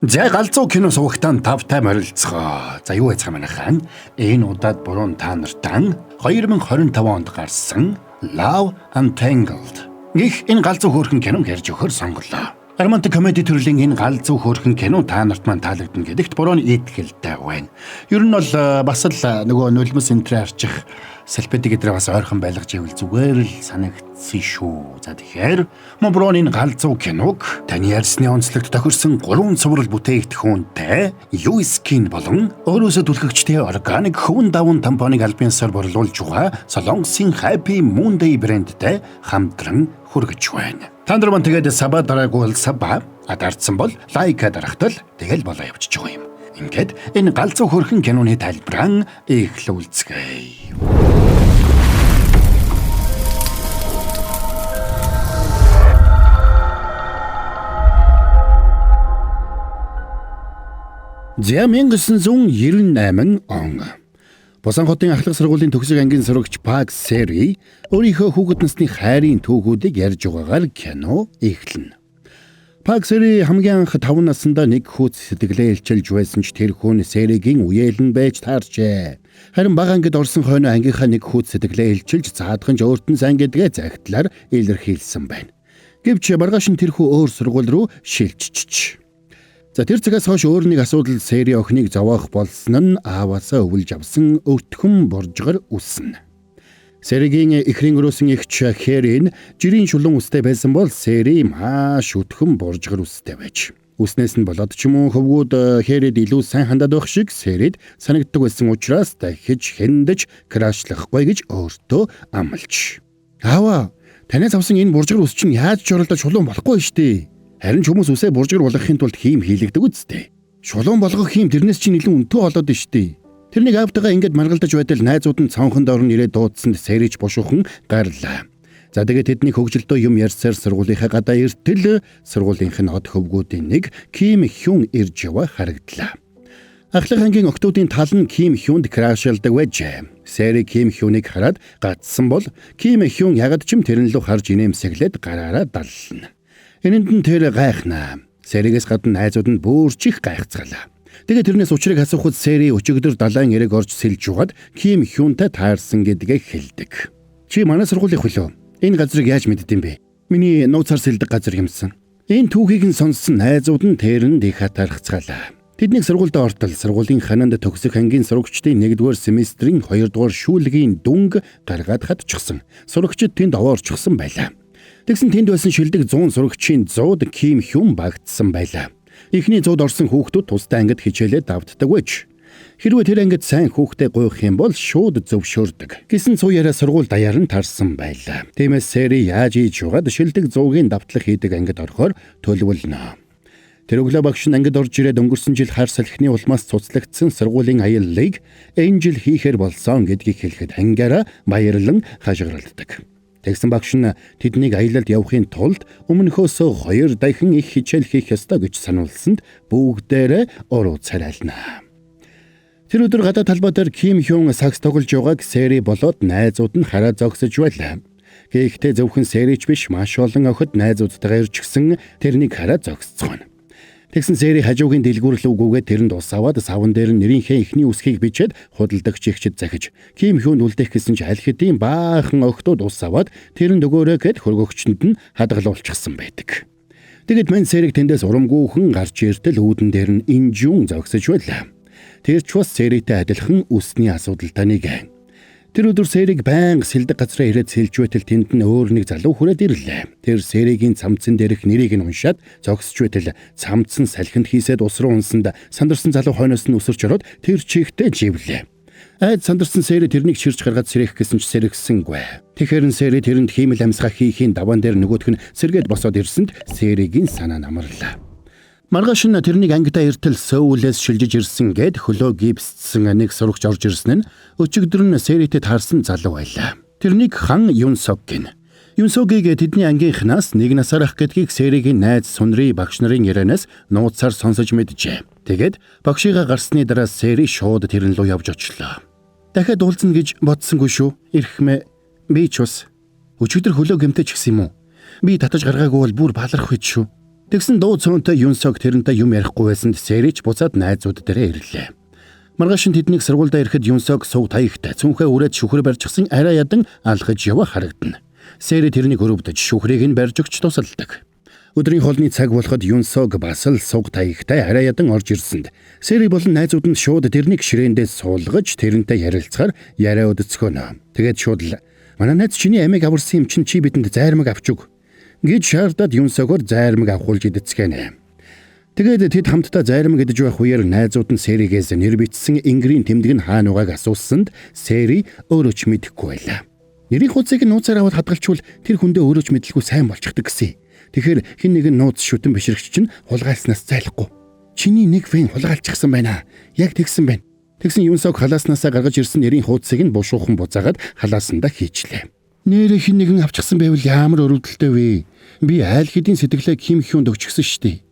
За галзуу кино сувагтаан тавтай морилцгоо. За юу яцгаа манайхан? Энэ удаад буруу та нартан 2025 онд гарсан Love Untangled гэх энэ галзуу хөөрхөн киног ярьж өгөхөр сонголоо. Романтик комеди төрлийн энэ галзуу хөөрхөн кино та нарт маань таалагдана гэдэгт буруу итгэлтэй байна. Ер нь бол бас л нөгөө нулимс энтрэ арчих салбитик гэдрээ бас ойрхон байлгаж ивэл зүгээр л санагдсан шүү. За тэгэхээр буруу энэ галзуу киног таны ярьсны онцлогт тохирсон 3 цуврал бүтээгдэхүүнтэй USkin болон өөрөөсөө түлхэгчтэй органик хүн даван тампоныг альбинсаар борлуулж байгаа Солонгосын Happy Monday брэндтэй хамтран хүргэж байна. Та нар маань тэгээд саба дараагүй бол саба адарсан бол лайка дарахтал тэгэл болоо явчих байгаа юм. Ингээд энэ галзуу хөрхөн киноны тайлбараа эхлүүлцгээе. За 1998 он Бусан хотын ахлах сургуулийн төгсөг ангийн сурагч Park Seri өөрийнхөө хүүхэд насны хайрын түүхүүдийг ярьж байгаагаар кино эхэлнэ. Park Seri хамгийн анх 5 наснда нэг хүүц сэтгэлээ илчилж байсан ч тэр хүн Seriгийн үеэлн байж таарчээ. Харин бага ангид орсон хойно ангийнхаа нэг хүүц сэтгэлээ илчилж заадахын өөртөн сан гэдгээ загтлаар илэрхийлсэн байна. Гэвч маргааш нь тэрхүү өөр сургууль руу шилжчих. За тэр цагаас хойш өөр нэг асуудал Seri охиныг зовоох болсон нь ааваасаа өвлж авсан өтгөн боржгор үснэ. Seriгийн эхрийн өрөөсөн эгч Хэрин жирийн шулуун үстэй байсан бол Seri маш өтгөн боржгор үстэй байж. Үснээс нь болоод ч юм уу хөвгүүд Хэрид илүү сайн хандаад байх шиг Серид санагддаг байсан учраас дахиж хэндэж крашлахгүй гэж өөртөө амлаж. Аава, танаас авсан энэ боржгор үс чинь яаж ч оролдож шулуун болохгүй штий. Харин ч хүмүүс үсээ буржгар болгохын тулд хийм хийлэгдэг үсттэй. Шулуун болгох хийм тэрнээс чинь илүү өнтөө болоод штий. Тэрнийг аавтайгаа ингэж маргалдаж байтал найзууд нь цонхонд орон ирээд дуудсанд Серич бушуухан гарлаа. За тэгээд тэдний хөгжилтөө юм ярьсаар сургуулийнхаа гадаа эртэл сургуулийнх нь хот хөвгүүдийн нэг Ким Хюн ирж яваа харагдлаа. Ахлах ангийн октоодын тал нь Ким Хюнд крашалдаг байжээ. Сери Ким Хюнийг хараад гацсан бол Ким Хюн ягд ч юм тэрэн лөө харж инээмсэглээд гараараа даллна. Энэнд нь тэр гайхнаа. Серигээс гадна найзууд нь бүрчих гайхацгаалаа. Тэгээд тэрнээс учрыг асуухад Сери өчигдөр далайн эрэг орж сэлж угаад Ким Хюнтай таарсан гэдгээ хэлдэг. Чи манай сургуулийн хөлөө. Энэ газрыг яаж мэддэм бэ? Миний нууцаар сэлдэг газар юмсан. Энэ түүхийг нь сонссон найзууд нь тэрэнд их хатаархацгаалаа. Тэднийг сургуульд ортол сургуулийн хананд төгсөх ангийн сурагчдын 1-р семестрийн 2-р шүүлгийн дүнг гаргаад хатчихсан. Сурагчид тэнд овоорчихсан байлаа. Тэгсэн тэнд байсан шилдэг 100 сурагчийн 100-д Ким Хюн багтсан байлаа. Эхний 100-д орсон хүүхдүүд тусдаа ангид хичээлээ давтдаг байж. Хэрвээ тэр ангид сайн хүүхдээ гуйх юм бол шууд зөвшөөрдөг. Гэсэн цуяараа сургууль даяар нь тарсан байлаа. Тиймээс Сери яаж ийж угаад шилдэг 100-гийн давтлах хийдэг ангид орохоор төлөвлөнө. Тэр өглөө багш нь ангид орж ирээд өнгөрсөн жил хар салхины улмаас цуцлагдсан сургуулийн аяллыг энэ жил хийхээр болсон гэдгийг хэлэхэд ангаараа баярлан хашгиралддаг. Тэгсэн багш нь тэднийг аялалд явахын тулд өмнөхөөсөө 2 дахин их хичээл хийх ёстой гэж сануулсанд бүгдээрээ уруу царайлна. Тэр өдөр гадаа талбай дээр Ким Хюн сакс тоглож байгааг Сери болоод найзууд нь хараа зогсож байлаа. Гэхдээ зөвхөн Серич биш маш олон охид найзуудтайгаа ирчихсэн тэрнийг хараа зогсцгоно. Тэгсэн Сери хажуугийн дэлгүүрлүү гүгээд тэрэнд ус аваад савн дээр нь нэрийнхээ эхний үсгийг бичээд худалдагч ихчид захиж Ким Хюнд үлдээх гэсэн ч аль хэдийн баахан охтууд ус аваад тэрэнд өгөөрэй гэд хөргөгчөнд нь хадгалуулчихсан байдаг. Тэгэд мань Сериг тэндээс урамгүйхэн гарч иртэл үүдэн дээр нь инжүүн зогсож байлаа. Тэр ч бас Серитэй адилхан үсний асуудалтай нэг. Тэр өдөр Сериг байнга сэлдэг газраа ирээд сэлж байтал тэнд нь өөр нэг залуу хүрээд ирлээ. Тэр Серигийн цамцсан дээрх нэрийг нь уншаад зогсож байтал цамцсан салхинд хийсэд ус руу унсанд сандарсан залуу хойноос нь өсөрч ороод тэр чихтэй живлээ. Айд сандарсан Сери тэрнийг чирч гаргаад сэрэх гэсэн ч сэрэгсэнгүй. Тэгэхээр Сери тэрэнд хиймэл амьсгаа хийхийн даваан дээр нөгөөх нь сэргээд босоод ирсэнд Серигийн санаа намарлаа. Маргааш нь тэрнийг ангидаа эртэл Сөүлээс шилжиж ирсэн гэд хөлөө гипсцсэн нэг сурагч орж ирсэн нь өчигдөр нь Серитэй таарсан залуу байлаа. Тэрнийг Хан Юнсок гин. Юнсогийг тэдний ангийнхнаас 1 насаар ах гэдгийг Серигийн найз Сунри багш нарын ярианаас нууцаар сонсож мэджээ. Тэгээд багшигаа гарсны дараа Сери шууд тэрэн лөө явж очлоо. Дахиад уулзна гэж бодсонгүй шүү. Ирэхмэ би ч бас өчигдөр хөлөө гэмтэж гисэн юм уу? Би татаж гаргаагүй бол бүр баларх байд шүү. Тэгсэн дуу цөөнтэй Юнсог тэрнтэй юм ярихгүй байсанд Сэрич буцаад найзууд дээрээ ирлээ. Маргааш нь тэднийг сургуультай ирэхэд Юнсог сувг таягтай цүнхээ үрээд шүхэр барьчихсан арай ядан алхаж яваа харагдана. Сэри тэрнийг өрөвдөж шүхрийг нь барьж өгч тусалдаг. Өдрийн хоолны цаг болоход Юнсог бас л сувг таягтай арай ядан орж ирсэнд Сэри болон найзууд нь шууд тэрнийг ширээндээ суулгаж тэрнтэй ярилцахаар яриа өдцгөнө. Тэгээд шууд л манай найз чиний амийг аварсан юм чинь чи бидэнд зайрмаг авч өг гэж шаардаад Юнсогоор зайрмаг авахулж идэцгэнэ. Тэгээд тэд хамтдаа зайрмаг идэж байх үеэр найзууд нь Сэригээс нэр бичсэн Ингрийн тэмдэг нь хаана байгааг асуусанд Сэри өөрөө ч мэдэхгүй байлаа. Нэрийн хуудсыг нууцаар аваад хадгалчвал тэр хүндээ өөрөө ч мэдлгүй сайн болчихдаг гэсэн. Тэгэхээр хин нэгэн нууц шүтэн бишрэгч чинь хулгайлснаас зайлахгүй. Чиний нэг фэн хулгайлчихсан байна. Яг тэгсэн байна. Тэгсэн Юнсог халааснасаа гаргаж ирсэн нэрийн хуудсыг нь бушуухан буцаагаад халаасандаа хийчлээ. Нэрээ хин нэгэн авчихсан байвал ямар өрөвдөлтэй вэ? Би айл хэдийн сэтгэлээ Ким Хюнд өгчихсөн штий.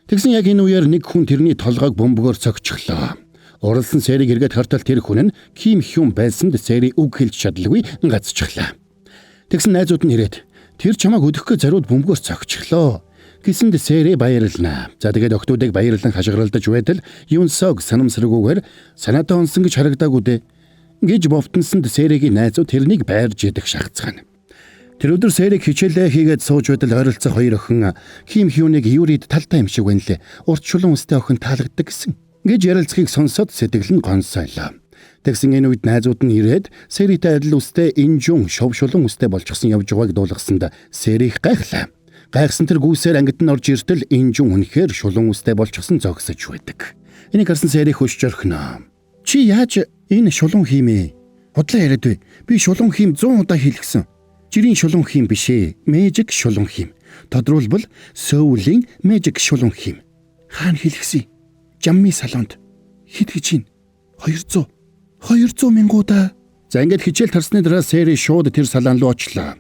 Тэгсэн яг энэ үеэр нэг хүн тэрний толгойг бөмбөгөөр цогцглоо. Уралсан Сэриг эргээд хартал тэр хүн нь Ким Хюн байсанд Сэри үг хэлж чадалгүй гацчихлаа. Тэгсэн найзууд нь ирээд тэр чамайг өдөхгөө зариуд бөмбөгөөр цогцглоо гэсэнд Сэри баярлнаа. За тэгээд охтуудыг баярлан хашгиралдаж байтал Юнсог санамсаргүйгээр санаатаа онсон гэж харагдаагүй дээ гэж бовтонсонд Сэригийн найзууд тэрнийг байрж идэх шахацгаана. Тэр өдөр Сэриг хичээлээ хийгээд сууж байтал ойролцох хоёр охин Ким Хюнийг юурид талтай юм шиг байна лээ. Урт шулуун үстэй охин таалагддаг гэсэн. Гэж ярилцахыг сонсоод сэтгэл нь гонсойлоо. Тэгсэн энэ үед найзууд нь ирээд Сэритэй адил үстэй Инжун шов шулуун үстэй болчихсон явж байгааг дуулгасанд Сэриг гайхлаа. Гайхсан тэр гүйсээр ангид нь орж иртэл Инжун үнэхээр шулуун үстэй болчихсон зогсож байдаг. Энийг харсан Сэриг хөшж орхино. Чи яаж энэ шулуун хиймээ? Худлаа яриад бай. Би шулуун хийм 100 удаа хийлгсэн. Жирийн шулуун хийм биш ээ. Мэжик шулуун хийм. Тодруулбал Сөүлийн мэжик шулуун хийм. Хаана хийлгсэн? Жамми салонд. Хэд гэж ийн? 200 мянгуудаа. За ингээд хичээл тарсны дараа Сэри шууд тэр салаан руу очлоо.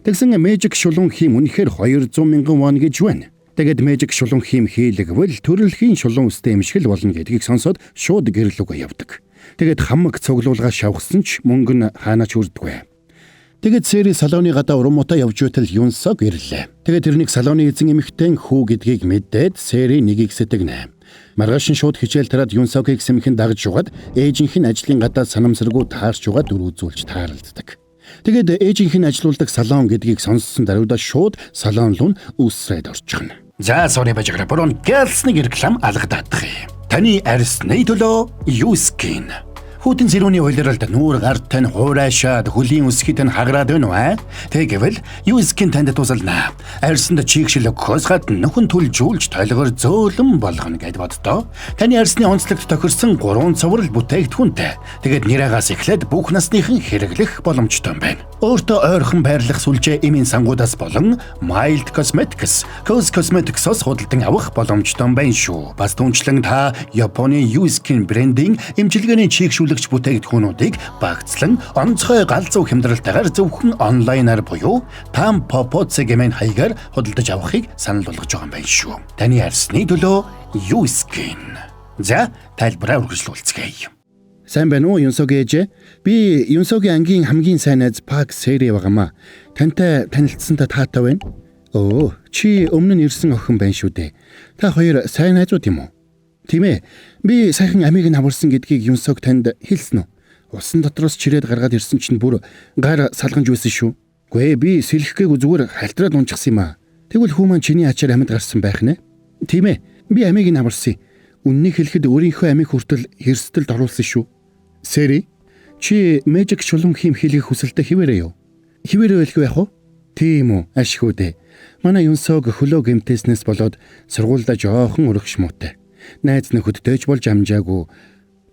Тэгсэн мэжик шулуун хийм үнэхээр 200 мянган вон гэж байна. Тэгээд мэжик шулуун хийм хийлэгвэл төрөлхийн шулуун үстэй юм шиг л болно гэдгийг сонсоод шууд гэрэл рүүгээ явдаг. Тэгээд хамаг цуглуулгаа шавхсан ч мөнгө нь хаанаач хүрдэггүй. Тэгээд Сэри салооны гадаа урмуудаа явж байтал Юнсог ирлээ. Тэгээд тэрнийг салооны эзэн эмэгтэй хүү гэдгийг мэдээд Сэри нэгийг сэтгэнэ. Маргааш нь шууд хичээл тараад Юнсогийг сэмхэн дагж угаад ээжийнх нь ажлын гадаа санамсаргүй таарч угаад дөрвөлзүүлж тааралддаг. Тэгээд ээжийнх нь ажилуулдаг салон гэдгийг сонссон даруйдаа шууд салон руу үсрээд орчихно. За сорри бажигра борон гэлсний реклам алгадаадах юм. Таны арьсны төлөө Юскин. Хүүтэн зэрүүний уйлралд нүүр гарт тань хуурайшаад хөлийн үсгийд нь хаграад байна уу? Тэгвэл Юскин танд тусална. Арьсанд чигшил өгөхөөс гадна нөхөн түлжүүлж толгоор зөөлөн болгоно гэд боддоо. Таны арьсны онцлогт тохирсон 3 цуврал бүтээгдэхүүнтэй. Тэгээд нэраагаас эхлээд бүх насныхан хэрэглэх боломжтой юм байна. Өөртөө ойрхон байрлах сүлжээ эмийн сангуудаас болон Mild Cosmetics, Cos Cosmetics-ос худалдан авах боломжтой юм байна шүү. Бас түнчлэн та Японы Юскин брендийн эмчилгээний чигшүүлэгч бүтээгдэхүүнүүдийг багцлан онцгой галзуу хямдралтайгаар зөвхөн онлайнаар буюу Tampopo цэгийн хаягаар худалдаж авахыг санал болгож байгаа юм байна шүү. Таны арьсны төлөө Юскин. За, тайлбараа үргэлжлүүлцгээе. Сайн байна уу Юнсог ээж? Би Юнсогийн ангийн хамгийн сайн найз Пак Сэри байгаамаа. Тантай танилцсантаа таатай байна. Оо, чи өмнө нь ирсэн охин байна шүү дээ. Та хоёр сайн найзууд юм уу? Тийм ээ. Би саяхан амийг нь аварсан гэдгийг Юнсог танд хэлсэн үү? Усан дотроос чирээд гаргаад ирсэн чинь бүр гар салганж байсан шүү. Гүй би сэлэхгээгүй зүгээр халтраад унчихсан юм аа. Тэгвэл хүү маань чиний ачаар амьд гарсан байх нэ? Тийм ээ. Би амийг нь аварсан. Үннийг хэлэхэд өөрийнхөө амийг хүртэл хэрсдэлд оруулсан шүү. Сэри, чи мэжик шулуун хийм хийлгэх хүсэлтэй хിവэрээ юу? Хിവэрээ байлгүй яах вэ? Тийм үү, ашгүй дээ. Манай Юнсог хөлөө гэмтээснээс болоод сургуульдаа жоохон өргөш муутай. Найз нөхөдтэйч болж амжаагүй.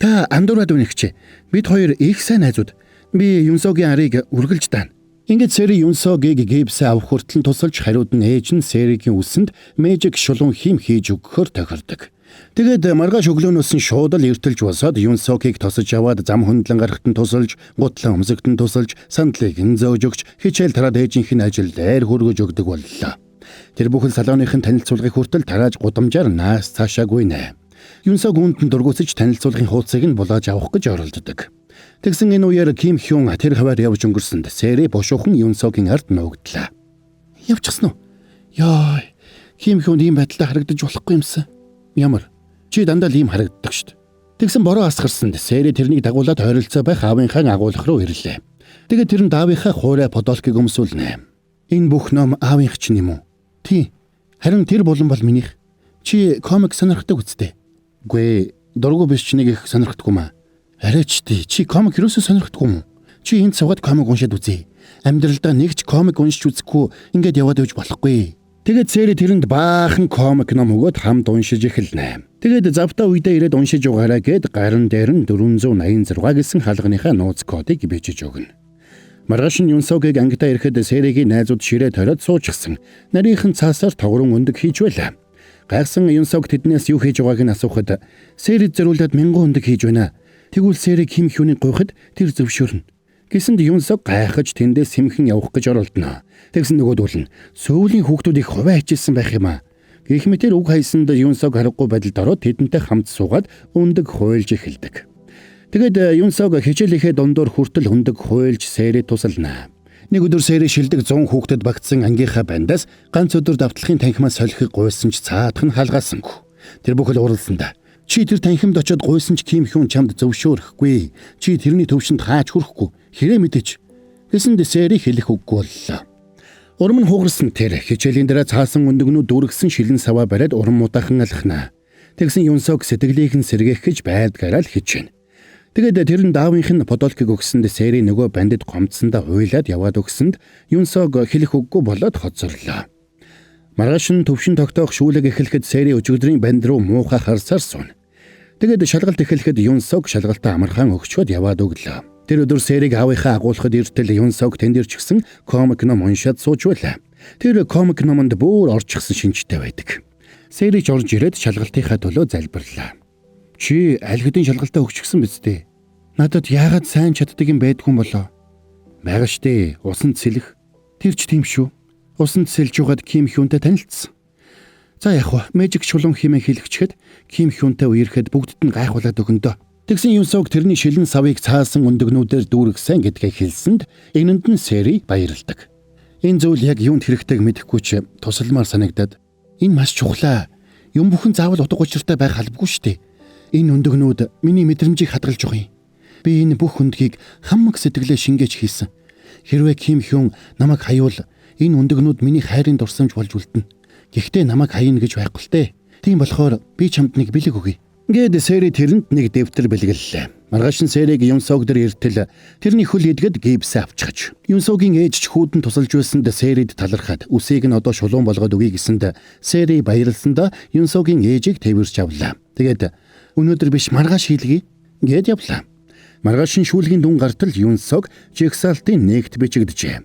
Та андуураад үнэгч. Бид хоёр их сайн найзууд. Би Юнсогийн арыг үргэлж даана. Ингээд Сэри Юнсогийг гипсээ авах хүртэл тусалж хариуд нь ээж нь Сэригийн үсэнд мэжик шулуун хийм хийж өгөхөөр тохирдог. Тэгээд маргааш өглөөнөөс нь шууд л эртэлж босоод Юнсогийг тосож аваад зам хөндлөн гарахт нь тусалж, гутлан өмсөгт нь тусалж, сандлыг нь зөөж өгч, хичээл тараад ээжийнх нь ажил дээр хөргөж өгдөг боллоо. Тэр бүхэн салооныхын танилцуулгыг хүртэл тарааж гудамжаар наас цаашаагүй нэ. Юнсог үүнд нь дургуутсаж танилцуулгын хуудсыг нь булааж авах гэж оролддог. Тэгсэн энэ үеэр Ким Хюн тэр хаваар явж өнгөрсөнд Сэри бушуухан Юнсогийн ард нуугдлаа. Явчихсан уу? Яа, Ким Хён ийм байдлаа харагдаж болохгүй юмсан. Ямар? Чи дандаа л ийм харагддаг шүү дээ. Тэгсэн бороо асгарсанд Сэри тэрнийг дагуулад ойролцоо байх аавынхаа агуулга руу ирлээ. Тэгээд тэр нь Давынхаа хуурай подолкийг өмсүүлнэ. Энэ бүх ном аавынх чинь юм уу? Тий. Харин тэр болон бол минийх. Чи комик сонирхдаг үсттэй. Үгүй, дургу биш ч нэг их сонирхдаггүй маа. Арайч тий. Чи комик юусоо сонирхдаггүй юм уу? Чи энд суугаад комик уншаад үзье. Амьдралдаа нэг ч комик уншиж үзэхгүй ингээд яваад явж болохгүй. Тэгээд Сэри тэрэнд баахан комик ном өгөөд хамт уншиж эхэлнэ. Тэгээд завтаа үедээ ирээд уншиж угаараа гэд гарын дээр нь 486 гэсэн хаалганыхаа нууц кодыг бичиж өгнө. Маргааш нь Юнсогийг ангидаа ирэхэд Сэригийн найзууд ширээ ториод суучихсан. Нарийнхан цаасаар тогрон өндөг хийж байлаа. Гайхсан Юнсог тэднээс юу хийж байгааг нь асуухад Сэри зориулаад 1000 өндөг хийж байна. Тэгвэл Сэри Ким Хёнийг гуйхад тэр зөвшөөрнө. Гэсэнд Юнсог гайхаж тэндээс сэмхэн явах гэж оролдоно. Тэгсэн нөгөөдөл нь сүүлийн хүүхдүүд их хувиа хичээсэн байх юм аа. Гэх мэтэр үг хайсанд Юнсог харахгүй байдалд ороод тэдэнтэй хамт суугаад өндөг хуйлж эхэлдэг. Тэгэд Юнсог хичээлийнхээ дундуур хүртэл өндөг хуйлж Сэри тусална. Нэг өдөр Сэри шилдэг 100 хүүхдэд багтсан ангийнхаа бандаас ганц өдөр давтлагын танхимаас солихыг гуйсан ч цаадах нь хаалгаасангүй. Тэр бүхэл уралсандаа чи тэр танхимд очиод гуйсан ч Ким Хён чамд зөвшөөрөхгүй. Чи тэрний төвшөнд хаач хүрэхгүй. Хэрэг мэдээч. Гэсэнд Сэри хэлэх үггүй боллоо. Урам нь хугарсан тэр хичээлийн дараа цаасан өндөгнүүд дүүргсэн шилэн саваа бариад урам мудаахан алхна. Тэгсэн Юнсог сэтгэлийг нь сэргээх гэж байдгаараа л хичээнэ. Тэгээд тэр нь Давынх нь подолкийг өгсөнд Сэри нөгөө бандид гомдсондоо уйлаад яваад өгсөнд Юнсог хэлэх үггүй болоод хоцорлоо. Маргааш нь төвшин тогтоох шүүлэг эхлэхэд Сэри өчигдрийн банд руу муухай харсаар сууна. Тэгээд шалгалт эхлэхэд Юнсог шалгалтаа амархан өгчөөд яваад өглөө. Тэр өдөр Сэрийг аавынхаа агуулгад иртэл Юнсог тэнд ирчихсэн комик ном уншаад сууж байлаа. Тэр комик номонд бүр орчихсон шинжтэй байдаг. Сэри ч орж ирээд шалгалтынхаа төлөө залбирлаа. Чи аль хэдийн шалгалтаа өгчихсэн биз дээ? Надад яагаад сайн чаддаг юм байдгүй юм болоо? Бага штэ, усанд сэлэх. Тэр ч тийм шүү. Усанд сэлж угаад Ким Хёнтэй танилцсан. За яг хөө, мэжик шулуун хэмээн хэлэгчэхэд Ким Хёнтэй үерхэд бүгдд нь гайхуулаад өгөндөө. Тэгсэн Юнсог тэрний шилэн савыг цаасан өндөгнүүдээр дүүргэсэн гэдгээ хэлсэнд энэнд нь Сэри баярлдаг. Энэ зүйл яг юунд хэрэгтэйг мэдэхгүй ч тусалмаар санагдаад энэ маш чухлаа. Юм бүхэн заавал утга учиртай байх албагүй штэ. Энэ өндөгнүүд миний мэдрэмжийг хадгалж байгаа юм. Би энэ бүх өндгийг хамаг сэтгэлээ шингээж хийсэн. Хэрвээ Ким Хён намайг хаявал энэ өндөгнүүд миний хайрын дурсамж болж үлдэнэ. Гэхдээ намайг хаяна гэж байхгүй л дээ. Тийм болохоор би чамд нэг бэлэг өгье. Гээд Сэри тэрэнд нэг дэвтэр бэлгэллээ. Маргааш нь Сэрийг Юнсог дээр иртэл тэрний хөл идгээд гипсээ авчгаж. Юнсогийн ээж ч хүүдэн тусалж байсанд Сэрид талархаад үсийг нь одоо шулуун болгоод өгье гэсэнд Сэри баярлсандаа Юнсогийн ээжийг тэрвэрч авлаа. Тэгээд өнөөдөр биш маргааш хийлгэе гээд явлаа. Маргааш нь шүүлгийн дүн гартал Юнсог жигсаалтын нэгт бичигдэжээ.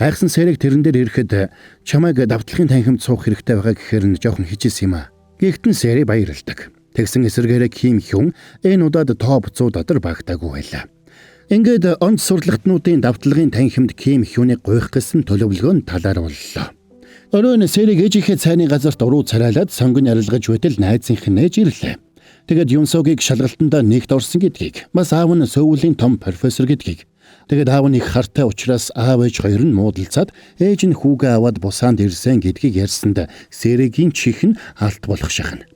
Гайхсан Сэрийг тэрэн дээр ирэхэд чамайг давтлагын танхимд суух хэрэгтэй байгаа гэхээр нь жоохон хичээсэн юм аа. Гэхдээ Сэри баярлдаг. Тэгсэн эсэргээрээ Ким Хён энэ удаад топ 100 дотор багтаагүй байлаа. Ингээд онц сурлагтнуудын давтлагын танхимд Ким Хёнийг гуйх гэсэн төлөвлөгөө нь талаар боллоо. Оройн Сэрийг ээжийнхээ цайны газарт уруу царайлаад сонгон арилгаж байтал найзынх нь нээж ирлээ. Тэгэд Юнсогийг шалгалтандаа нэгт орсон гэдгийг, бас аав нь Сөүлийн том профессор гэдгийг. Тэгэд аав нь их хартай учраас аав ээж хоёр нь муудалцаад ээж нь хүүгээ аваад бусаанд ирсэн гэдгийг ярьсанд Сэригийн чих нь алт болох шахна.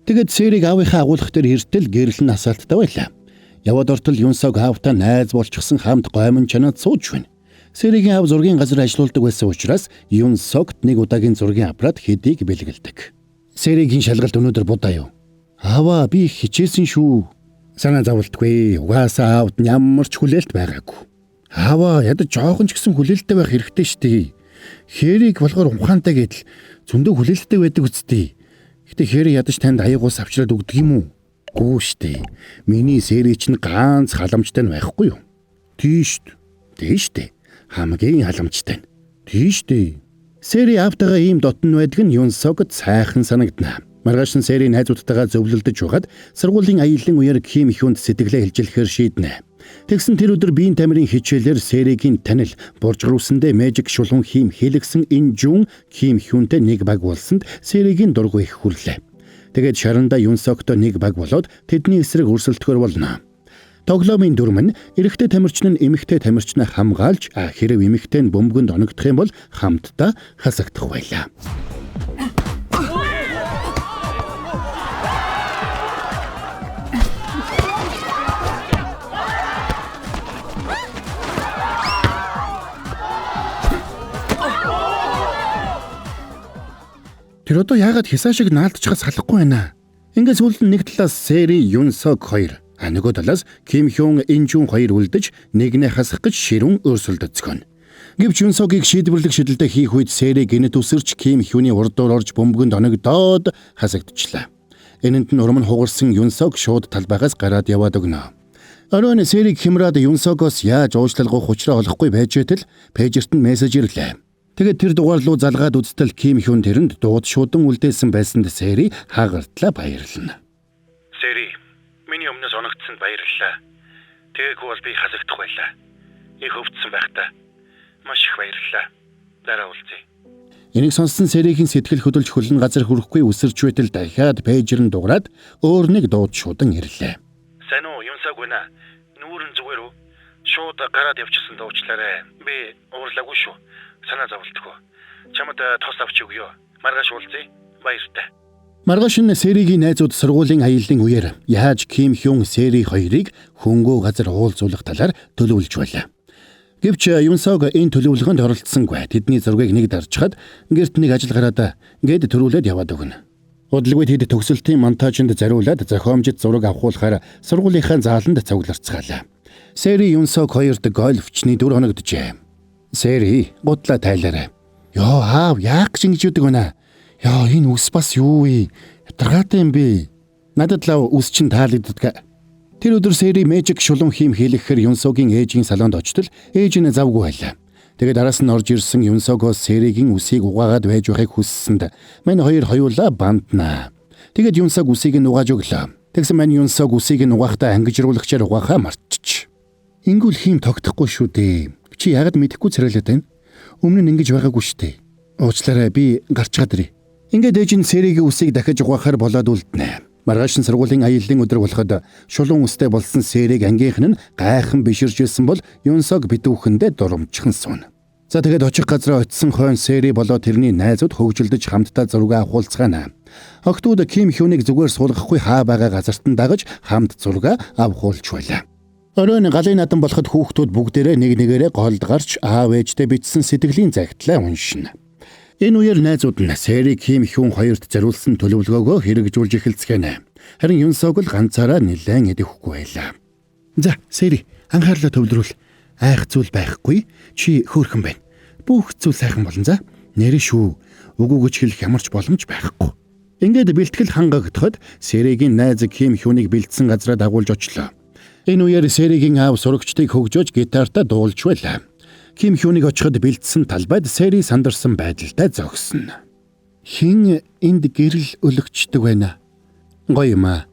Тэгэд Сэрийг аавынхаа агуулгах дээр иртэл гэрэл нь асаалттай байлаа. Яваад ортол Юнсог аавтай найз болчихсон хамт гомон чанаад сууж байна. Сэригийн аав зургийн газар ажиллаулдаг байсан учраас Юнсогт нэг удаагийн зургийн аппарат хэдийг бэлгэлдэг. Сэригийн шалгалт өнөөдөр будаа юу? Аава би хичээсэн шүү. Санаа зовлтгүй. Угаасаа аавд ямар ч хүлээлт байгаагүй. Аава ядаж жоохон ч гэсэн хүлээлттэй байх хэрэгтэй штий. Хэрийг болохоор ухаантай гэдэл зөндөө хүлээлттэй байдаг үсттэй. Гэтэ хэр ядаж танд аягуус авчраад өгдөг юм уу? Гүү штэ. Миний Сэри чинь ганц халамжтай байхгүй юу? Тийшт. Тийштэй. Хамгийн халамжтай. Тийштэй. Сэри автагаа ийм дотн байдаг нь Юнсогт сайхан санагдана. Маргааш нь Сэри найзуудтайгаа зөвлөлдөж байгаад сургуулийн аяллаа үеэр Ким Хёнд сэтгэлээ хэлжлэхээр шийднэ. Тэгсэн тэр өдөр биеийн тамирын хичээлээр Сэригийн танил буржгаруулсандээ мэжик шулуун хийм хэлгсэн энэ жун Ким Хёнтэй нэг баг болсонд Сэригийн дургүй их хүрлээ. Тэгээд шаранда Юнсогтой нэг баг болоод тэдний эсрэг өрсөлдөхөр болно. Тоглоомын дүрм нь эрэгтэй тамирчин нь эмэгтэй тамирчнаа хамгаалж хэрэг эмэгтэй нь бөмбөгөнд оногдох юм бол хамтдаа хасагдах байлаа. Тэр одоо яагаад Хисашиг наалдчихаас салахгүй байна? Ингээд сүүлд нэг талаас Сэри Юнсог 2, нөгөө талаас Ким Хён Инжун 2 үлдэж нэгнээ хасах гэж ширүүн өрсөлдөцгөн. Гэвч Юнсогийг шийдвэрлэх шидэлтэй хийх үед Сэри гинэт үсэрч Ким Хёний урдуур орж бөмбөгөнд оногдоод хасагдчихлаа. Энэнд нь урам нь хугарсан Юнсог шууд талбайгаас гараад яваад өгнө. Оройн Сэрийг хямраад Юнсогоос яаж уучлалгах учраа олохгүй байж байтал пэйжерт нь мессеж ирлээ. Тэгээд тэр дугаар руу залгаад үзтэл Ким Хён тэрэнд дууд шуудан үлдээсэн байсанд Сэри хаагартлаа баярлана. Сэри, миний өмнөөс оногдсонд баярлалаа. Тэгээгүү бол би хасагдах байлаа. Их өвдсөн байхдаа маш их баярлалаа. Дараа уулзъя. Энийг сонссон Сэригийн сэтгэл хөдлөж хөлн газар хүрэхгүй үсэрч байтал дахиад пэйжер нь дуурайд өөр нэг дууд шуудан ирлээ. Сайн уу, Юнсог байна. Нүүрэн зүгээр үү? Шууд гараад явчихсан дуучлаарай. Би уурлаагүй шүү. Санаа зовлтгоо. Чамд тос авч өгье. Маргааш уулзъя. Баяртай. Маргааш нь Сэригийн найзууд сургуулийн аяллаа үеэр яаж Ким Хён Сэри хоёрыг хөнгөө газар уулзуулах талаар төлөвлөж байлаа. Гэвч Юнсог энэ төлөвлөгөөнд оролцсонгүй. Тэдний зургийг нэг дарчхад гэрт нэг ажил гараад гээд төрүүлээд яваад өгнө. Удалгүй тэд төгсөлтийн монтажинд зариулаад зохиомжит зураг авахуулахаар сургуулийнхаа зааланд цугларцгаалаа. Сэри Юнсог хоёрт гольфчний дүр оногджээ. Сэри гутлаа тайлаарай. Йоо аав яах гэж ингэж үдэг вэ? Яа энэ үс бас юу вэ? Ятаргаатай юм бэ? Надад лав үс чин таалагддаг. Тэр өдөр Сэри мэжик шулуун хийм хийлгэхээр Юнсогийн ээжийн салонд очтол ээж нь завгүй байлаа. Тэгээд араас нь орж ирсэн Юнсогоос Сэригийн үсийг угаагаад байж байхыг хүссэнд мань хоёр хоёулаа банднаа. Тэгээд Юнсог үсийг нь угааж өглөө. Тэгсэн мань Юнсог үсийг нь угаахтаа ангижруулагчаар угаахаа мартчих. Ингүүл хийм тогтохгүй шүү дээ. Чи яагаад мэдэхгүй царайлаад байна? Өмнө нь ингэж байгаагүй шүү дээ. Уучлаарай би гарч чадрыг. Ингээд ээж нь Сэригийн үсийг дахиж угаахаар болоод үлднэ. Маргааш нь сургуулийн аяллаа өдөр болоход шулуун үстэй болсон Сэрийг ангийнх нь гайхан биширж байсан бол Юнсог битүүхэндээ дурамчхан суун. За тэгээд очих газраа очисон хойно Сэри болоо тэрний найзууд хөгжилдөж хамтдаа зураг авахулцгаана. Охтууд Ким Хёнийг зүгээр суулгахгүй хаа байгаа газарт нь дагаж хамт зураг авахулж байлаа. Оройн галын надан болоход хүүхдүүд бүгдээрээ нэг нэгээрээ голд гарч аав ээжтэй бичсэн сэтгэлийн загтлаа уншина. Энэ үеэр найзууд нь Сэри Ким Хён хоёрт зориулсан төлөвлөгөөгөө хэрэгжүүлж эхэлцгээнэ. Харин Юнсог л ганцаараа нэлээд эдэхгүй байлаа. За Сэри анхаарлаа төвлөрүүл. Айх зүйл байхгүй. Чи хөөрхөн байна. Бүх зүйл сайхан болно за. Нэрэ шүү. Үгүй гэж хэлэх ямарч боломж байхгүй. Ингээд бэлтгэл хангагдахад Сэригийн найз Ким Хёнийг бэлдсэн газраа дагуулж очлоо. Энэ үеэр Сэригийн аав сурагчдыг хөгжөөж гитартаа дуулж байлаа. Ким Хёнийг очиход бэлдсэн талбайд Сэри сандарсан байдалтай зогсоно. Хин энд гэрэл өлөгчдөг байна. Гоё юм аа.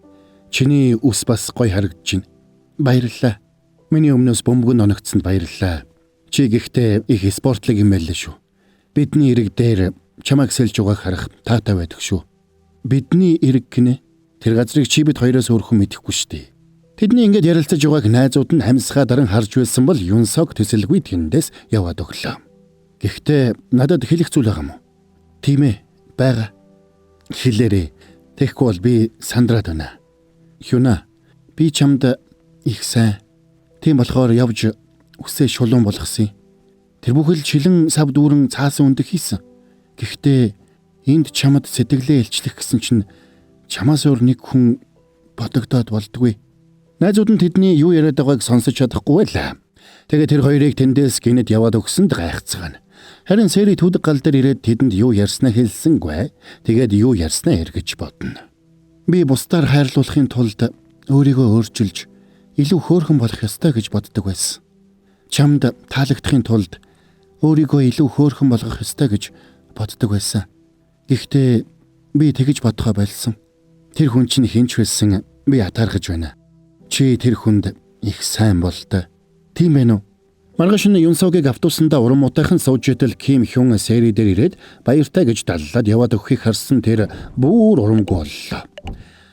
Чиний үс бас гоё харагдаж байна. Баярлалаа. Миний өмнөөс бөмбөгөнд оногдсонд баярлалаа. Чи гэхдээ их спортлог юм байлаа шүү. Бидний ирэг дээр чамайг сэлж байгааг харах таатай байдаг шүү. Бидний ирэг гинэ. Тэр газрыг чи бид хоёроос өөрхөн мэдэхгүй шүү дээ. Тэдний ингэж ярилцаж байгааг найзууд нь хамсгаа даран харж байсан бол Юнсог төсөлгүй тэндээс яваад өглөө. Гэхдээ надад хэлэх зүйл байгаа юм уу? Тийм ээ, байгаа. Хэлээрээ. Тэгэхгүй бол би сандраад байна. Хёна, би чамд их сайн. Тийм болохоор явж үсээ шулуун болгосон. Тэр бүхэл шилэн сав дүүрэн цаасан өндөг хийсэн. Гэхдээ энд чамд сэтгэлээ илчлэх гэсэн чинь чамаас өөр нэг хүн бодогдоод болдгүй. Найзууд нь тэдний юу яриад байгааг сонсож чадахгүй байлаа. Тэгээд тэр хоёрыг тэндээс гинэд яваад өгсөнд гайхацгаана. Харин Сэри түдэг гал дээр ирээд тэдэнд юу ярьснаа хэлсэнгүй. Тэгээд юу ярьснаа эргэж бодно. Би бусдаар хайрлуулахын тулд өөрийгөө өөрчилж илүү хөөрхөн болох ёстой гэж боддог байсан. Чамд таалагдахын тулд өөрийгөө илүү хөөрхөн болгох ёстой гэж боддог байсан. Гэхдээ би тэгэж бодохоо болсон. Тэр хүн чинь хинч байсан би атаархаж байна. Чи тэр хүнд их сайн болтой. Тийм ээ үү? Маргааш нь Юнсогийг автобусандаа урам утайхан сууж итэл Ким Хён Сэри дээр ирээд баяртай гэж даллаад яваад өгөхийг харсан тэр бүр урамгүй боллоо.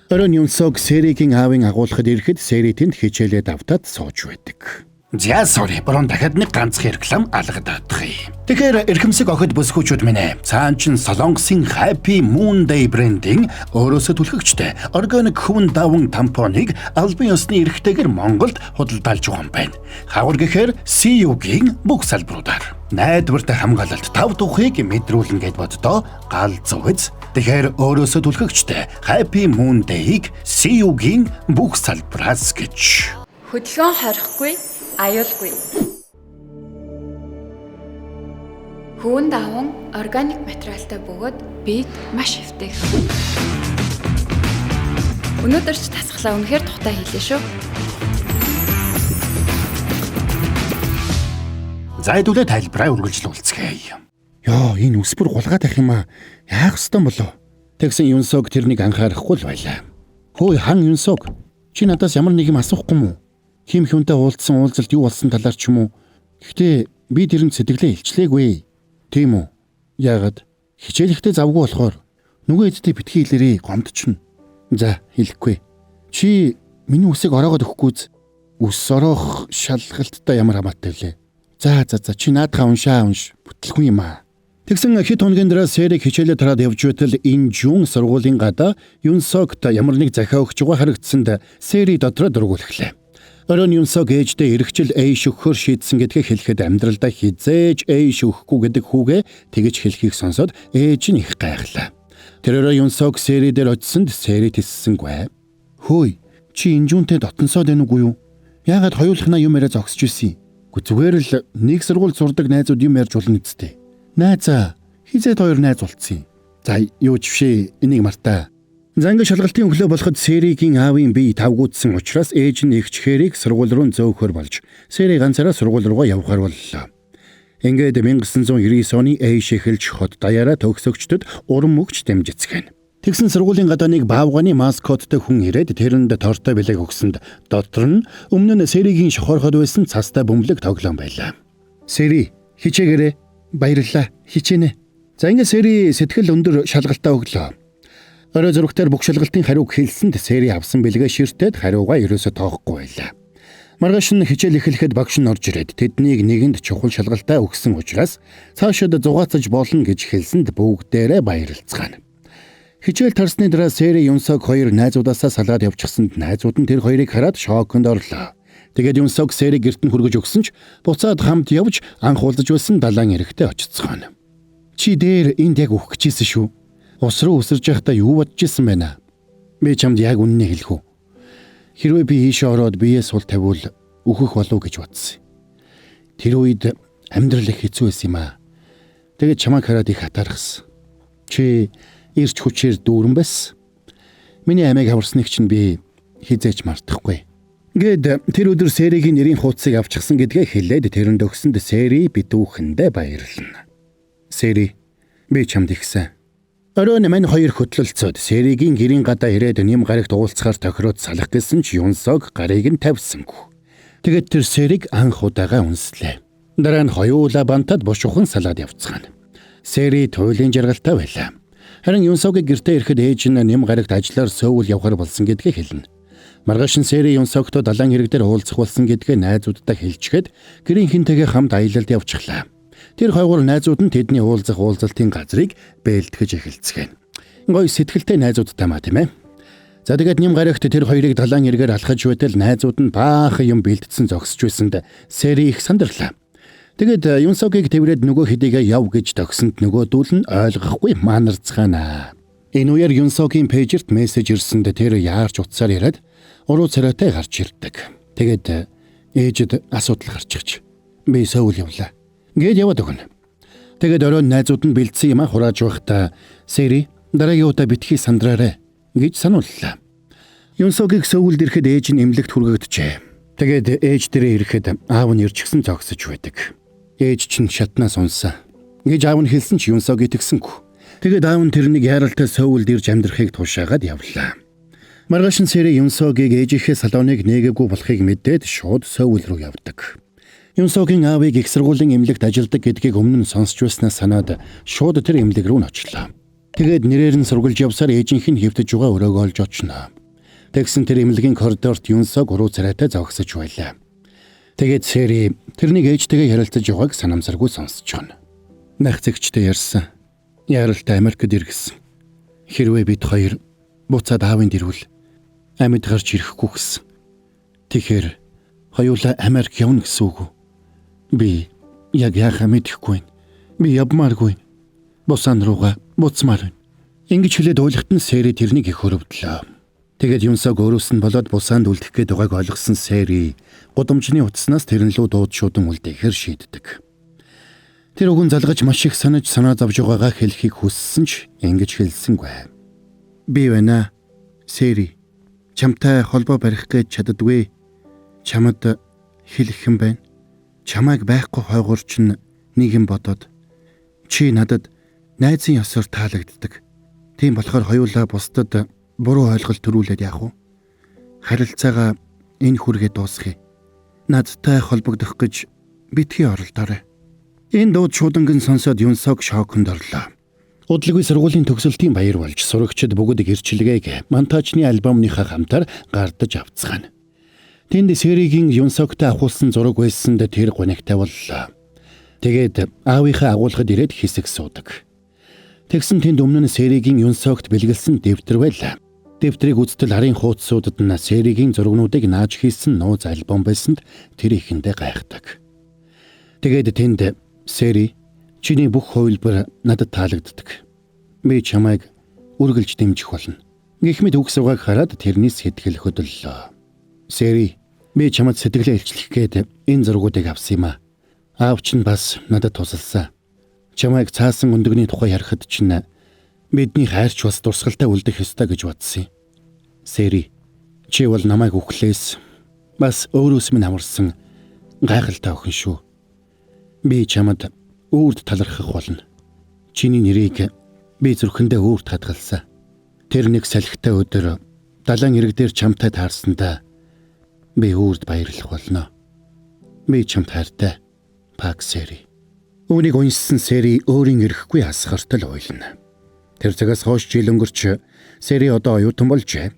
Оройн Юнсог Сэригийн аавын агуулхад ирэхэд Сэри тэнд хичээлээд автаад сууж байдаг. За sorry, борон дахиад нэг ганц реклам алгадаадах. Тэгэхээр эрхэмсэг охид бүсгүүчүүд минь ээ. Цаан чин Солонгосын Happy Moon Day брендинг өөрөөсөө түлхэгчтэй органик хүн даван тампоныг албан ёсны эрхтэйгээр Монголд худалдаалж байгаа юм байна. Хавар гэхээр CU-гийн бүх салбаруудаар. найдвартай хамгаалалт 5 тухыг мэдрүүлнэ гэд боддоо галзууц. Тэгэхээр өөрөөсөө түлхэгчтэй Happy Moon Day-г CU-гийн бүх салбараас гэж. Хөдөлгөөн хорихгүй, аюулгүй. Хүүн даван органик материалтай бөгөөд бид маш эвтэй. Өнөөдөр ч тасглаа үнэхээр тухтай хийлээ шүү. За хэдүүлээ тайлбараа үргэлжлүүлцгээе. Ёо, энэ үсбэр гулгаад байх юм аа. Яах ёстой болов? Тэгсэн Юнсог тэрнийг анхаарахгүй л байлаа. Хөөе, хан Юнсог. Чи надаас ямар нэг юм асуухгүй мүү? Хим хүнтэй уулзсан уулзалт юу болсон талаар ч юм уу? Гэхдээ би тэрэнд сэтгэлээ илчлээгүй. Тийм үү? Яагаад? Хичээлэхдээ завгүй болохоор нөгөө эдтэй битгий хэлээрээ гомдчихно. За, хэлэхгүй. Чи миний үсийг ороогоод өгөхгүйз. Үс ороох шалгалттай ямар хамаатай вүлээ? За, чи наадхаа унш. Бүтлэхгүй юм аа. Тэгсэн хэд хоногийн дараа Сэрийг хичээлээ тараад явж байтал энэ Жун сургуулийн гадаа Юнсогт ямар нэг захиа өгч байгаа харагдсанд Сэри дотроо дургуулхлаа. Орон Юнсог ээждээ эргчил эйш өгөхөр шийдсэн гэдгээ хэлэхэд амьдралдаа хизээж эйш өгөхгүй гэдэг хүүгээ тэгж хэлхийг сонсоод ээж нь их гайхлаа. Тэр орой Юнсог Сэри дээр очисонд Сэри тэссэнгүй. Хөөе, чи энэ Жунтэй дотносоод байна уугүй юу? Яагаад хоёулахнаа юм яриа зогсож ирсэн? Зүгээр л нэг сургууль сурдаг найзууд юм ярьж болно үсттэй. Найзаа, хизээд хоёр найз болцсон. За, юу ч бишээ, энийг мартаа. Занга шалгалтын өглөө болоход Сэригийн аавын бие тавгуудсан учраас ээж нь эгчхэрийг сургууль руу зөөхөр болж Сэри ганцаараа сургууль руугаа явхаар боллоо. Ингээд 1999 оны эйш эхэлж хот даяараа төгсөгчдөд урам өгч дэмжицгэн. Тэгсэн сургуулийн гадаа нэг баавганы маскоттой хүн ирээд тэрэнд тортой бэлэг өгсөнд дотор нь өмнө нь Сэригийн шохорход байсан цастай бөмбөлөг тоглоом байлаа. Сэри, хичээгээрээ. Баярлалаа. Хичээнэ. За ингэ Сэри сэтгэл өндөр шалгалтаа өглөө. Орой зургатаар бүх шалгалтын хариуг хэлсэнд Сэри авсан бэлгээ ширтээд хариугаа ерөөсө тоохгүй байлаа. Маргааш нь хичээл эхлэхэд багш нь орж ирээд тэднийг нэгэнд чухал шалгалтаа өгсөн учраас цаашид зугаацаж болно гэж хэлсэнд бүгдээрээ баярлцгаана. Хичээл тарсны дараа Сэри Юнсог хоёр найзуудаасаа салгаад явчихсанд найзууд нь тэр хоёрыг хараад шоконд орлоо. Тэгээд Юнсог Сэри гэрт нь хүргэж өгсөн ч буцаад хамт явж анх уулзаж байсан далайн эрэхтэй очицгаана. Чи дээр энд яг өгөх гэжсэн шүү. Ус руу өсөрж байхдаа юу бодож исэн байна? Би чамд яг үнэнээ хэлэх үү? Хэрвээ би ийшээ ороод биеэ сул тавиул өөхөх болов гэж бодсон. Тэр үед амьдрал их хэцүү байсан юм аа. Тэгээд чамайг хараад их хатаархсан. Чи ирч хүчээр дүүрэн байсан. Миний амийг аварсныг чинь би хизээч мартахгүй. Гэд тэр өдөр Сэригийн нэрийн хуудсыг авчихсан гэдгээ хэлээд тэрэнд өгсөнд Сэри битүүхэндээ баярлана. Сэри, би чамд ихсэн. Оройн мань хоёр хөтлөлцөөд Сэригийн гэрийн гадаа ирээд нэм гарагт уулзахаар тохироод салах гэсэн ч Юнсог гарыг нь тавьсангүй. Тэгээд тэр Сэриг анх удаага үнслээ. Дараа нь хоёулаа бантад бушуухан салаад явцгаана. Сэри туйлын жаргалтай байлаа. Харин Юнсогийн гэртээ ирэхэд ээж нь нэм гарагт ажиллаар Сөүл явхаар болсон гэдгээ хэлнэ. Маргааш нь Сэри Юнсогтой далайн хэрэг дээр уулзах болсон гэдгээ найзуудтай хэлчихээд гэрийн хинтэйгээ хамт аялалд явчихлаа. Тэр хоёроор найзууд нь тэдний уулзах уулзалтын газрыг бэлтгэж эхэлцгээв. Гой сэтгэлтэй найзуудтай маа тийм ээ. За тэгээд нэм гарагт тэр хоёрыг далайн хэрэгээр алхаж байтал найзууд нь баахан юм бэлдсэн зогсож байсанд Сэри их сандарлаа. Тэгээд Юнсогийг тэрвэрэд нөгөө хэдийгээ яв гэж төгсөнд нөгөөдүүл нь ойлгохгүй манарцгаана. Энэ үеэр Юнсогийн пэйжерт мессеж ирсэнд тэр яарч утсаар яриад уруу царайтай гарч ирдэг. Тэгээд ээжэд асуудал гарчихж би Сөүл явлаа гээд яваад өгнө. Тэгээд оройн найзууд нь бэлдсэн юм хурааж байхдаа Сэри дараагийн удаа битгий сандраарэ гэж санууллаа. Юнсогийг Сөүлд ирэхэд ээж нь эмнэлэгт хүргээгдэжээ. Тэгээд ээж дээрээ ирэхэд аав нь ирчихсэн зогсож байдаг. Ээж чинь шатнаас унсан гэж аав нь хэлсэн ч Юнсог итгэсэнгүй. Тэгээд аав нь тэрнийг яаралтай Сөүлд ирж амьдрахыг тушаагаад явлаа. Маргааш нь Сэри Юнсогийг ээжийнхээ салоныг нээгээгүй болохыг мэдээд шууд Сөүл рүү явдаг. Юнсогийн аавыг их сургуулийн эмнэлэгт ажилладаг гэдгийг өмнө нь сонсч байснаас санаад шууд тэр эмнэлэг рүү очлоо. Тэгээд нэрээр нь сургуулж явсаар ээжийнх нь хэвтэж байгаа өрөөгөө олж очно. Тэгсэн тэр эмнэлгийн коридорт Юнсог уруу царайтай зогсож байлаа. Тэгээд Сэри тэрнийг ээжтэйгээ ярилцаж байгааг санамсаргүй сонсч байна. Нах зэгчтэй ярьсан. Яралтай Америкт иргэсэн. Хэрвээ бид хоёр буцаад аавын дэрвэл амьд гарч ирэхгүй гэсэн. Тэгэхээр хоёулаа Америк явна гэсэн үг үү? Би Яг яахаа мэдэхгүй. Би явмааргүй. Бусан руугаа буцмаар байна. Ингэж хэлээд ойлгохт нь Сэри тэрнийг их хөрөвдлөө. Тэгээд Юнсог өөрөөс нь болоод бусаанд үлдэх гээд байгааг ойлгосон Сэри гудамжны утаснаас тэрэн лүү дууд шуудан үлдээхэр шийддэг. Тэр өгөн залгаж маш их санаа зовж байгаагаа хэлхийг хүссэн ч ингэж хэлсэнгүй. Би байна. Сэри. Чамтай холбоо барих гэж чаддгүй. Чамд хэлэх юм байна. Чамайг байхгүй хойгуурч нэг юм бодоод чи надад найзын ёсоор таалагддаг. Тийм болохоор хоёулаа бусдад буруу ойлголт төрүүлээд яах вэ? Харилцаагаа энэ хүргээ дуусгая. Надтай холбогдох гэж битгий оролдоорой. Энэ дууд шуудангийн сонсоод Юнсог шоконд орлоо. Удалгүй сургуулийн төгсөлтийн баяр болж сурагчид бүгд гэрчлэгээг монтажны альбомныхаа хамтаар гардаж авцгаана. Тэнд Сэригийн Юнсогтой авахулсан зураг байсанд тэр гонигтай боллоо. Тэгээд аавынхаа агуулгад ирээд хэсэг суудаг. Тэгсэн тэнд өмнө нь Сэригийн Юнсогт бэлгэлсэн дэвтэр байлаа. Дэвтрийг үзтэл харын хуудсуудад нь Сэригийн зургнуудыг нааж хийсэн нууц альбом байсанд тэр ихэндээ гайхдаг. Тэгээд тэнд Сэри чиний бүх хувилбар надад таалагддаг. Би чамайг үргэлж дэмжих болно. Гэх мэт үг суугааг хараад тэрний сэтгэл хөдлөлөө. Сэри, би чамд сэтгэлээ илчлэх гээд энэ зургуудыг авсан юм а. Аав чинь бас надад тусалсан. Чамайг цаасан өндөгний тухай ярихад чинь бидний хайрч бас дурсгалтай үлдэх ёстой гэж бодсон юм. Сэри, чи бол намайг үхлээс бас өөрөөс минь амарсан гайхалтай охин шүү. Би чамд үрд талархах болно. Чиний нэрийг би зүрхэндээ үрд хадгалсан. Тэр нэг салхитай өдөр далайн ирэг дээр чамтай таарсандаа би үрд баярлах болно. Би чамд хайртай. Пак Сэри. Үүнийг уншсан Сэри өөрийн эрэхгүй хасгартал ойлно. Тэр цагаас хойш жил өнгөрч Сэри одоо оюутан болжээ.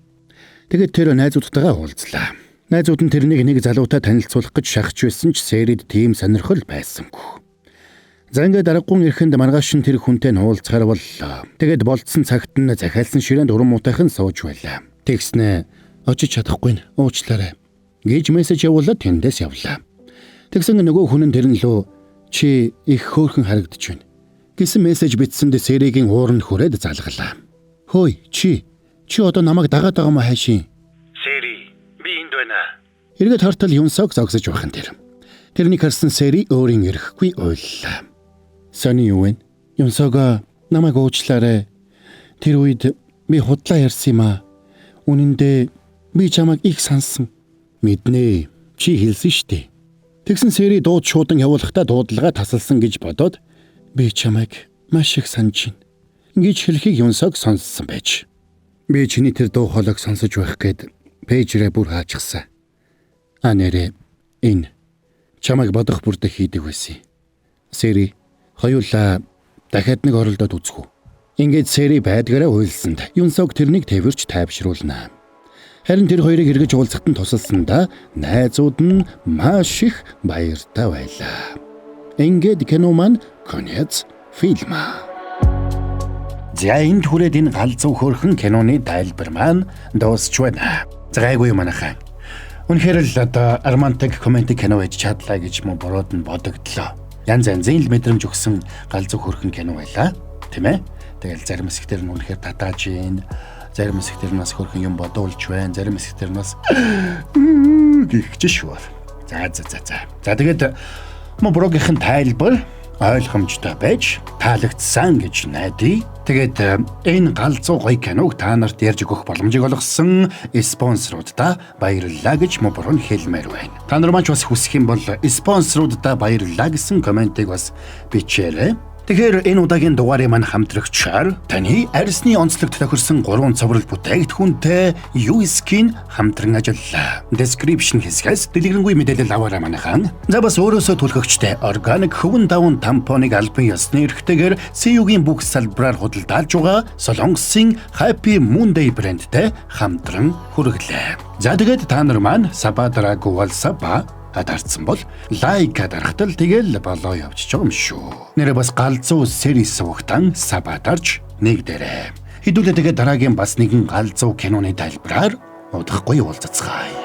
Тэгээд тэр найзуудтайгаа уулзлаа. Найзууд нь тэрнийг нэг залуутай танилцуулах гэж шахаж байсан ч Сэрид тийм сонирхол байсангүй. За ингээд дараггүй ирэхэнд маргааш нь тэр хүнтэй уулзахаар боллоо. Тэгээд болцсон цагт нь захиалсан ширээнд уран муутайхан сууж байлаа. Тэгснэ очиж чадахгүй нь уучлаарай гэж мессеж явуулаад тэндээс явлаа. Тэгсэн нөгөө хүн нь тэрэн лөө чи их хөөрхөн харагдаж байна гэсэн мессеж бичсэнд Сэригийн ууранд хүрээд залгалаа. Хөөе чи одоо намайг дагаад байгаа мó хайшин? Сэри, би энд байна. Эргээд хартал Юнсог зогсож байхын тэрнийг харсан Сэри өөрийн эрэхгүй ойллаа. Сони юу вэ? Юнсог намайг уучлаарай. Тэр үед би худлаа ярьсан юм а. Үнэн дээр би чамайг их сансан. Мэднэ. Чи хэлсэн штэ. Тэгсэн Сэри дууд шуудан явуулахдаа дуудлага тасалсан гэж бодоод би чамайг маш их санаж байна гэж хэлхийг Юнсог сонссон байж. Би чиний тэр дуу хоолойг сонсож байх гээд пэйжрээ бүр хаачихсан. Нэрээ энэ чамайг бодох бүрдэ хийдэг байсан. Сэри хоёулаа дахиад нэг оролдоод үзэх үү? Ингээд Сэри байдгаараа уйлсанд Юнсог тэрнийг тэрвэрч тайвшруулнаа. Харин тэр хоёрыг эргэж уулзахад нь тусалсандаа найзууд нь маш их баяртай байлаа. Ингээд кино маань конец фильма. За энд хүрээд энэ галзуу хөрхөн киноны тайлбар маань дуусч байна. Згайгүй манайхаа. Үнэхээр л одоо романтик комеди кино хийж чадлаа гэж мөн бурууд нь бодогдлоо. Янз янзын л мэдрэмж өгсөн галзуу хөрхөн кино байлаа. Тийм ээ. Тэгэл зарим хэсгээр нь үнэхээр татааж ийн. Зарим хэсгээр нас хөрхөн юм бодуулж байна. Зарим хэсгээр нас гихч шүү. За. За тэгээд моброгийнхэн тайлбар ойлгомжтой байж таалагдсан гэж найдаа. Тэгээд энэ галзуу гоё киног та нарт ярьж өгөх боломжийг олгосон спонсорудаа баярлалаа гэж моброн хэлмээр байна. Та нар маань бас хүсэх юм бол спонсорудаа баярлалаа гэсэн комментиг бас бичээрэй. Тэгэхээр энэ удаагийн дугаарыг маань хамтрагчаар таны арьсны онцлогт тохирсон 3 цоврол бүтээгдэхүүнтэй USK-ийн хамтран ажиллаа. Description хэсгээс дэлгэрэнгүй мэдээлэл аваарай манайхан. За бас өөрөөсөө түлхэгчтэй органик хөвөн даван тампоныг албан ёсны эрхтэйгээр CU-гийн бүх салбараар худалдаалж байгаа Солонгосын Happy Monday брэндтэй хамтран хүргэлээ. За тэгээд та нар маань Сабадараагүй бол Саба дарцсан бол лайк дарахтал тэгэл болоо явчих юм шүү. Нэрээ бас галзуу Сэри суугтан Сабадарч нэгдэрээ. Хэдүүлээ тэгээд дараагийн бас нэгэн галзуу киноны тайлбараар удахгүй уулзцгаая.